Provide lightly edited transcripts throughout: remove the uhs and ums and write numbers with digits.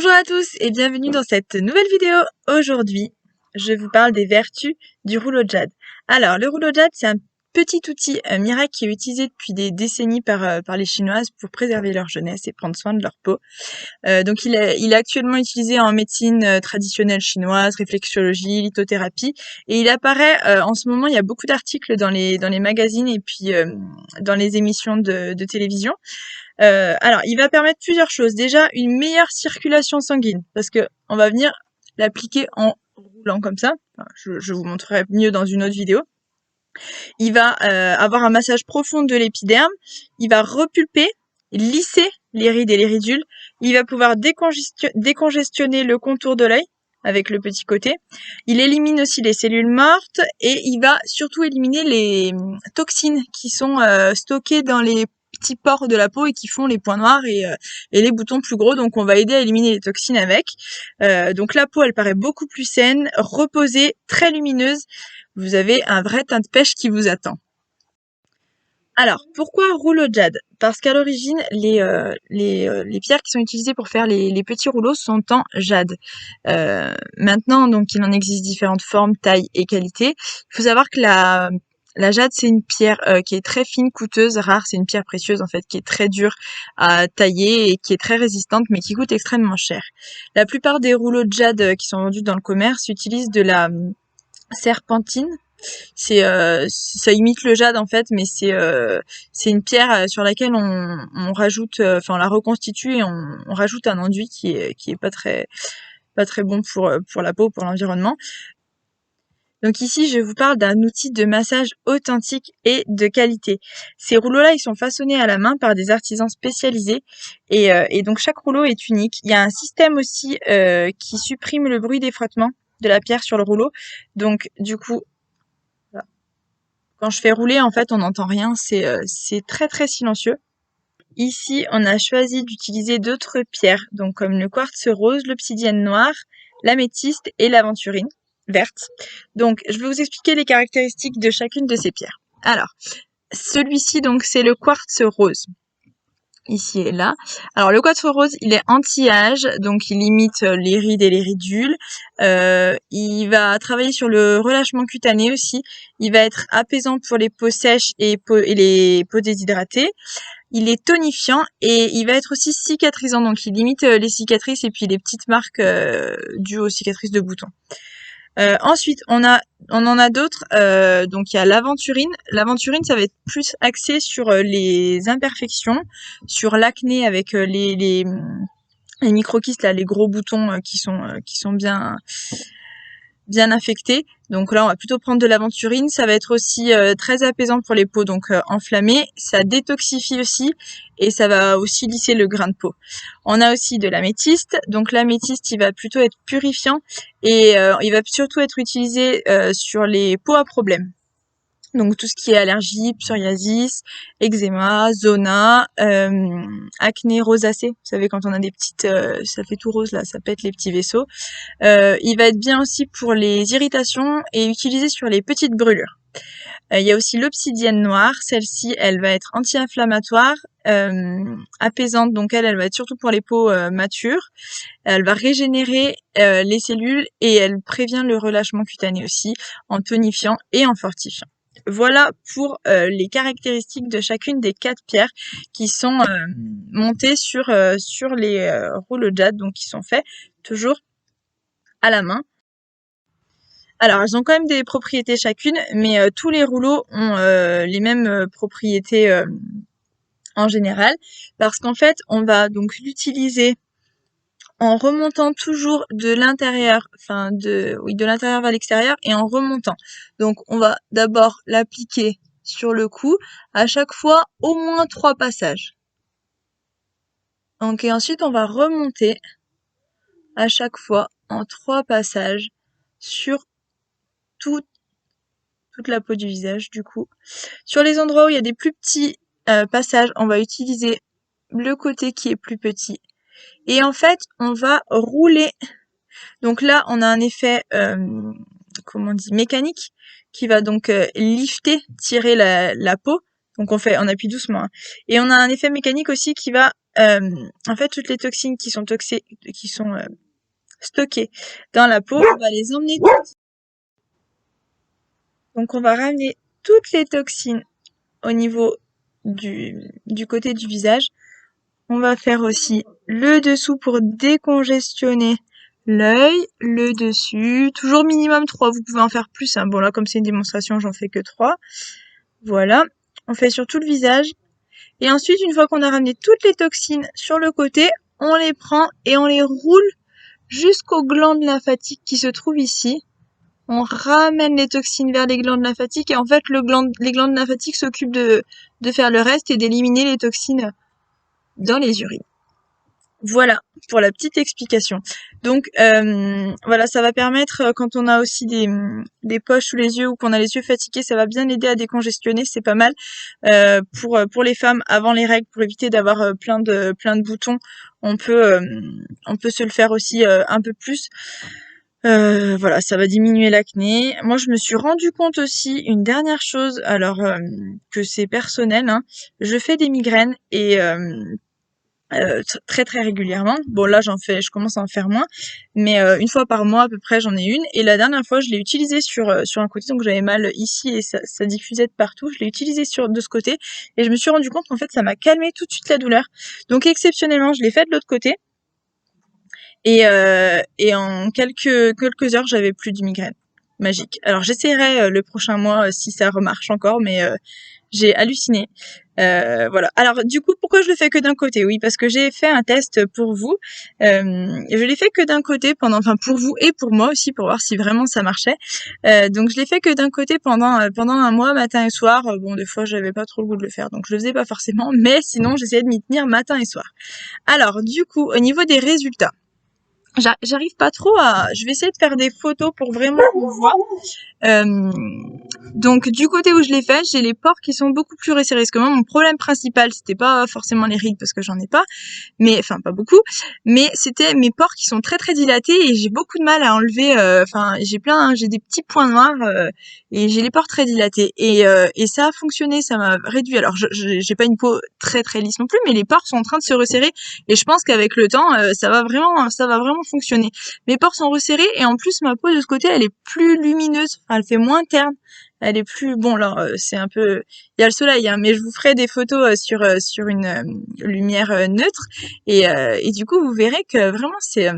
Bonjour à tous et bienvenue dans cette nouvelle vidéo. Aujourd'hui, je vous parle des vertus du rouleau de jade. Alors, le rouleau de jade, c'est un petit outil miracle qui est utilisé depuis des décennies par les Chinoises pour préserver leur jeunesse et prendre soin de leur peau. Donc, il est actuellement utilisé en médecine traditionnelle chinoise, réflexologie, lithothérapie. Et il apparaît en ce moment, il y a beaucoup d'articles dans les magazines et puis dans les émissions de télévision. Alors, il va permettre plusieurs choses. Déjà, une meilleure circulation sanguine, parce que on va venir l'appliquer en roulant comme ça. Enfin, je vous montrerai mieux dans une autre vidéo. Il va avoir un massage profond de l'épiderme. Il va repulper, lisser les rides et les ridules. Il va pouvoir décongestionner le contour de l'œil avec le petit côté. Il élimine aussi les cellules mortes et il va surtout éliminer les toxines qui sont stockées dans les petits pores de la peau et qui font les points noirs et les boutons plus gros. Donc on va aider à éliminer les toxines avec. Donc la peau, elle paraît beaucoup plus saine, reposée, très lumineuse. Vous avez un vrai teint de pêche qui vous attend. Alors, pourquoi rouleau de jade? Parce qu'à l'origine, les pierres qui sont utilisées pour faire les petits rouleaux sont en jade. Maintenant, donc, il en existe différentes formes, tailles et qualités. Il faut savoir que la jade, c'est une pierre qui est très fine, coûteuse, rare. C'est une pierre précieuse, en fait, qui est très dure à tailler et qui est très résistante, mais qui coûte extrêmement cher. La plupart des rouleaux de jade qui sont vendus dans le commerce utilisent de la serpentine. Ça imite le jade en fait, mais c'est une pierre sur laquelle on rajoute, enfin on la reconstitue et on rajoute un enduit qui est pas très bon pour la peau, pour l'environnement. Donc ici, je vous parle d'un outil de massage authentique et de qualité. Ces rouleaux-là, ils sont façonnés à la main par des artisans spécialisés et donc chaque rouleau est unique. Il y a un système aussi qui supprime le bruit des frottements de la pierre sur le rouleau. Donc du coup, quand je fais rouler, en fait, on n'entend rien. C'est très très silencieux. Ici, on a choisi d'utiliser d'autres pierres, donc comme le quartz rose, l'obsidienne noire, l'améthyste et l'aventurine verte. Donc, je vais vous expliquer les caractéristiques de chacune de ces pierres. Alors, celui-ci, donc, c'est le quartz rose. Ici et là. Alors le quartz rose, il est anti-âge, donc il limite les rides et les ridules. Il va travailler sur le relâchement cutané aussi. Il va être apaisant pour les peaux sèches et les peaux déshydratées. Il est tonifiant et il va être aussi cicatrisant, donc il limite les cicatrices et puis les petites marques dues aux cicatrices de boutons. Ensuite, on en a d'autres. Donc il y a l'aventurine. L'aventurine, ça va être plus axé sur les imperfections, sur l'acné avec les microkystes là, les gros boutons qui sont bien infectés. Donc là, on va plutôt prendre de l'aventurine. Ça va être aussi très apaisant pour les peaux donc enflammées. Ça détoxifie aussi et ça va aussi lisser le grain de peau. On a aussi de l'améthyste. Donc l'améthyste, il va plutôt être purifiant et il va surtout être utilisé sur les peaux à problème. Donc tout ce qui est allergie, psoriasis, eczéma, zona, acné rosacée. Vous savez quand on a des petites, ça fait tout rose là, ça pète les petits vaisseaux. Il va être bien aussi pour les irritations et utilisé sur les petites brûlures. Il y a aussi l'obsidienne noire. Celle-ci, elle va être anti-inflammatoire, apaisante. Donc elle va être surtout pour les peaux matures. Elle va régénérer les cellules et elle prévient le relâchement cutané aussi en tonifiant et en fortifiant. Voilà pour les caractéristiques de chacune des 4 pierres qui sont montées sur les rouleaux de jade, donc qui sont faits toujours à la main. Alors, elles ont quand même des propriétés chacune, mais tous les rouleaux ont les mêmes propriétés en général, parce qu'en fait, on va donc l'utiliser en remontant toujours de l'intérieur, de l'intérieur vers l'extérieur et en remontant. Donc, on va d'abord l'appliquer sur le cou, à chaque fois au moins 3 passages. Donc, et ensuite, on va remonter à chaque fois en 3 passages sur toute la peau du visage du coup. Sur les endroits où il y a des plus petits passages, on va utiliser le côté qui est plus petit. Et en fait, on va rouler. Donc là, on a un effet, mécanique, qui va donc lifter, tirer la peau. Donc on appuie doucement. Hein. Et on a un effet mécanique aussi qui va en fait, toutes les toxines qui sont stockées dans la peau, on va les emmener toutes. Donc, on va ramener toutes les toxines au niveau du côté du visage. On va faire aussi le dessous pour décongestionner l'œil, le dessus, toujours minimum 3, vous pouvez en faire plus, hein. Bon là comme c'est une démonstration j'en fais que 3. Voilà, on fait sur tout le visage. Et ensuite une fois qu'on a ramené toutes les toxines sur le côté, on les prend et on les roule jusqu'aux glandes lymphatiques qui se trouvent ici. On ramène les toxines vers les glandes lymphatiques et en fait les glandes lymphatiques s'occupent de faire le reste et d'éliminer les toxines dans les urines. Voilà pour la petite explication. Donc voilà, ça va permettre quand on a aussi des poches sous les yeux ou qu'on a les yeux fatigués, ça va bien aider à décongestionner, c'est pas mal pour les femmes avant les règles, pour éviter d'avoir plein de boutons. On peut se le faire aussi un peu plus. Voilà, ça va diminuer l'acné. Moi, je me suis rendu compte aussi une dernière chose, alors que c'est personnel, hein. Je fais des migraines et très très régulièrement. Bon là je commence à en faire moins, mais une fois par mois à peu près j'en ai une. Et la dernière fois je l'ai utilisée sur un côté, donc j'avais mal ici et ça diffusait de partout. Je l'ai utilisée de ce côté et je me suis rendu compte qu'en fait ça m'a calmé tout de suite la douleur. Donc exceptionnellement je l'ai fait de l'autre côté et en quelques heures j'avais plus de migraine. Magique. Alors j'essaierai le prochain mois si ça remarche encore, mais j'ai halluciné. Voilà. Alors du coup, pourquoi je le fais que d'un côté? Oui, parce que j'ai fait un test pour vous. Je l'ai fait que d'un côté pour vous et pour moi aussi, pour voir si vraiment ça marchait. Donc je l'ai fait que d'un côté pendant un mois, matin et soir. Bon, des fois, j'avais pas trop le goût de le faire, donc je le faisais pas forcément. Mais sinon, j'essayais de m'y tenir matin et soir. Alors du coup, au niveau des résultats. J'arrive pas trop je vais essayer de faire des photos pour vraiment vous voir. Donc du côté où je l'ai fait, j'ai les pores qui sont beaucoup plus resserrés. Parce que moi, mon problème principal, c'était pas forcément les rides parce que j'en ai pas, mais enfin pas beaucoup, mais c'était mes pores qui sont très très dilatés et j'ai beaucoup de mal à enlever. Enfin, j'ai des petits points noirs et j'ai les pores très dilatés et ça a fonctionné, ça m'a réduit. Alors j'ai pas une peau très très lisse non plus, mais les pores sont en train de se resserrer et je pense qu'avec le temps, ça va vraiment fonctionner. Mes pores sont resserrés et en plus ma peau de ce côté, elle est plus lumineuse, enfin, elle fait moins terne. Elle est plus bon alors c'est un peu il y a le soleil hein, mais je vous ferai des photos sur une lumière neutre et du coup vous verrez que vraiment c'est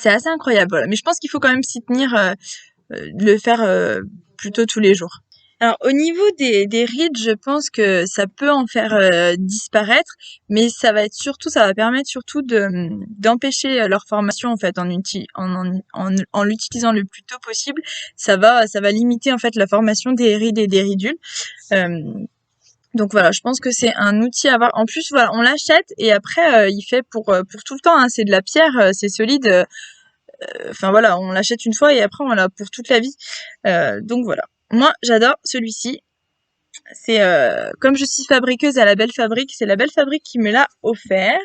assez incroyable voilà. Mais je pense qu'il faut quand même s'y tenir le faire plutôt tous les jours. Alors au niveau des rides, je pense que ça peut en faire disparaître, mais ça va permettre surtout d'empêcher leur formation en fait en l'utilisant le plus tôt possible. Ça va limiter en fait la formation des rides et des ridules. Donc voilà, je pense que c'est un outil à avoir. En plus voilà, on l'achète et après il fait pour tout le temps. Hein. C'est de la pierre, c'est solide. Enfin voilà, on l'achète une fois et après on l'a pour toute la vie. Donc voilà. Moi, j'adore celui-ci. C'est comme je suis fabriqueuse à la Belle Fabrique, c'est la Belle Fabrique qui me l'a offert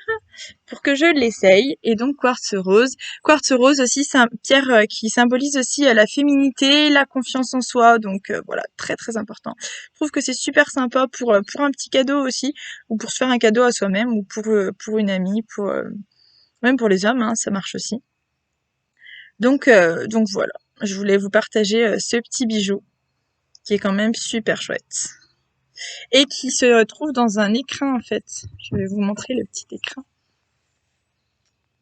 pour que je l'essaye. Et donc quartz rose. Quartz rose aussi, c'est une pierre qui symbolise aussi la féminité, la confiance en soi. Donc voilà, très très important. Je trouve que c'est super sympa pour un petit cadeau aussi, ou pour se faire un cadeau à soi-même, ou pour une amie, même pour les hommes, hein, ça marche aussi. Donc voilà, je voulais vous partager ce petit bijou qui est quand même super chouette. Et qui se trouve dans un écrin en fait. Je vais vous montrer le petit écrin.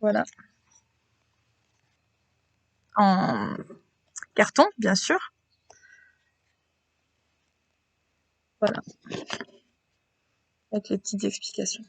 Voilà. En carton, bien sûr. Voilà. Avec les petites explications.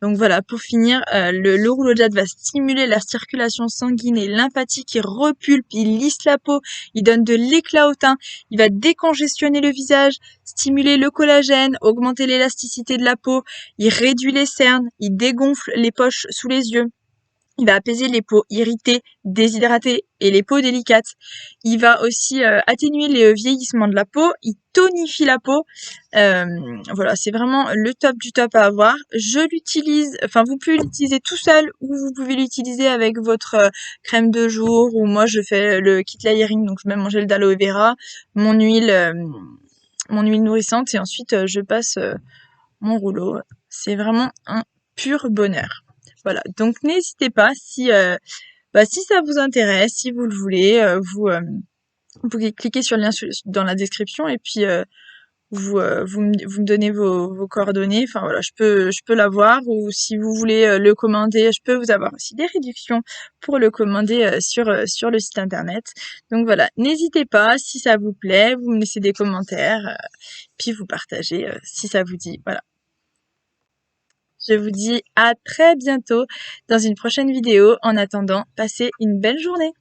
Donc voilà, pour finir, le rouleau de jade va stimuler la circulation sanguine et lymphatique, il repulpe, il lisse la peau, il donne de l'éclat au teint, il va décongestionner le visage, stimuler le collagène, augmenter l'élasticité de la peau, il réduit les cernes, il dégonfle les poches sous les yeux. Il va apaiser les peaux irritées, déshydratées et les peaux délicates. Il va aussi atténuer le vieillissement de la peau. Il tonifie la peau. Voilà, c'est vraiment le top du top à avoir. Je l'utilise, enfin vous pouvez l'utiliser tout seul ou vous pouvez l'utiliser avec votre crème de jour ou moi je fais le kit layering, donc je mets mon gel d'aloe vera, mon huile nourrissante et ensuite je passe mon rouleau. C'est vraiment un pur bonheur. Voilà, donc n'hésitez pas si si ça vous intéresse, si vous le voulez, vous cliquez sur le lien dans la description et puis vous me donnez vos coordonnées. Enfin voilà, je peux l'avoir, ou si vous voulez le commander, je peux vous avoir aussi des réductions pour le commander sur le site internet. Donc voilà, n'hésitez pas, si ça vous plaît, vous me laissez des commentaires, puis vous partagez si ça vous dit. Voilà. Je vous dis à très bientôt dans une prochaine vidéo. En attendant, passez une belle journée.